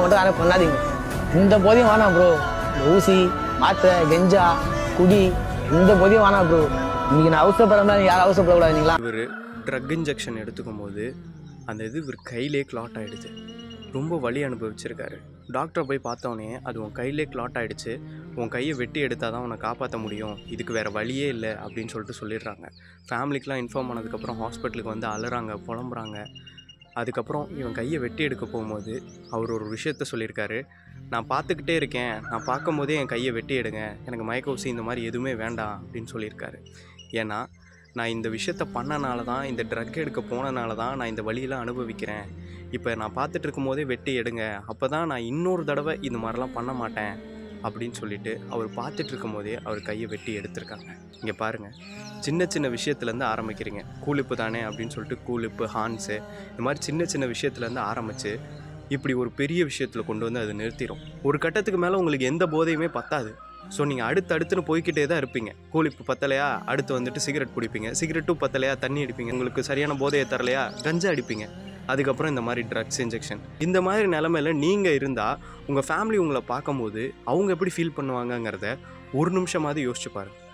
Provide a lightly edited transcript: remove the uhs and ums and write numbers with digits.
மட்டும் யாரும் பண்ணாதீங்க. இந்த போதையும் வேணாம் ப்ரோ. ஊசி, மாத்திரை, கெஞ்சா, குடி, இந்த போதையும் வேணாம் ப்ரோ. இன்னைக்கு நான் அவசரப்படுறா யாரும் அவசரப்படக்கூடாதுங்களா? இவர் ட்ரக் இன்ஜெக்ஷன் எடுத்துக்கும் போது அந்த இது இவர் கையிலே கிளாட் ஆகிடுது. ரொம்ப வலி அனுபவிச்சிருக்காரு. டாக்டரை போய் பார்த்தோன்னே அது உன் கையிலே கிளாட் ஆகிடுச்சு, உன் கையை வெட்டி எடுத்தால் தான் உன்னை காப்பாற்ற முடியும், இதுக்கு வேறு வழியே இல்லை அப்படின்னு சொல்லிட்டு சொல்லிடுறாங்க. ஃபேமிலிக்கெலாம் இன்ஃபார்ம் பண்ணதுக்கப்புறம் ஹாஸ்பிட்டலுக்கு வந்து அலறாங்க, புலம்புறாங்க. அதுக்கப்புறம் இவன் கையை வெட்டி எடுக்க போகும்போது அவர் ஒரு விஷயத்த சொல்லியிருக்காரு. நான் பார்த்துக்கிட்டே இருக்கேன், நான் பார்க்கும்போதே என் கையை வெட்டி எடுங்க, எனக்கு மயக்க ஊசி இந்த மாதிரி எதுவுமே வேண்டாம் அப்படின்னு சொல்லியிருக்காரு. ஏன்னா நான் இந்த விஷயத்த பண்ணனால தான், இந்த ட்ரக் எடுக்க போனனால தான் நான் இந்த வழியெல்லாம் அனுபவிக்கிறேன். இப்போ நான் பார்த்துட்டு இருக்கும் போதே வெட்டி எடுங்க, அப்போ தான் நான் இன்னொரு தடவை இந்த மாதிரிலாம் பண்ண மாட்டேன் அப்படின்னு சொல்லிட்டு அவர் பார்த்துட்டு இருக்கும் போதே அவர் கையை வெட்டி எடுத்திருக்காங்க. இங்கே பாருங்கள், சின்ன சின்ன விஷயத்துலேருந்து ஆரம்பிக்கிறீங்க. கூலிப்பு தானே அப்படின்னு சொல்லிட்டு கூலிப்பு, ஹான்ஸு, இந்த மாதிரி சின்ன சின்ன விஷயத்துலேருந்து ஆரம்பித்து இப்படி ஒரு பெரிய விஷயத்தில் கொண்டு வந்து அது நிறுத்திடும். ஒரு கட்டத்துக்கு மேலே உங்களுக்கு எந்த போதையுமே பத்தாது. ஸோ நீங்கள் அடுத்துன்னு போய்கிட்டே தான் இருப்பீங்க. கூலிப்பு பத்தலையா, அடுத்து வந்துட்டு சிகரெட் பிடிப்பீங்க, சிகரெட்டும் பத்தலையா தண்ணி அடிப்பீங்க, உங்களுக்கு சரியான போதையை தரலையா கஞ்சா அடிப்பீங்க, அதுக்கப்புறம் இந்த மாதிரி ட்ரக்ஸ் இன்ஜெக்ஷன். இந்த மாதிரி நிலமையில நீங்கள் இருந்தால் உங்கள் ஃபேமிலி உங்களை பார்க்கும்போது அவங்க எப்படி ஃபீல் பண்ணுவாங்கங்கிறத ஒரு நிமிஷமாவது யோசிச்சு பாருங்கள்.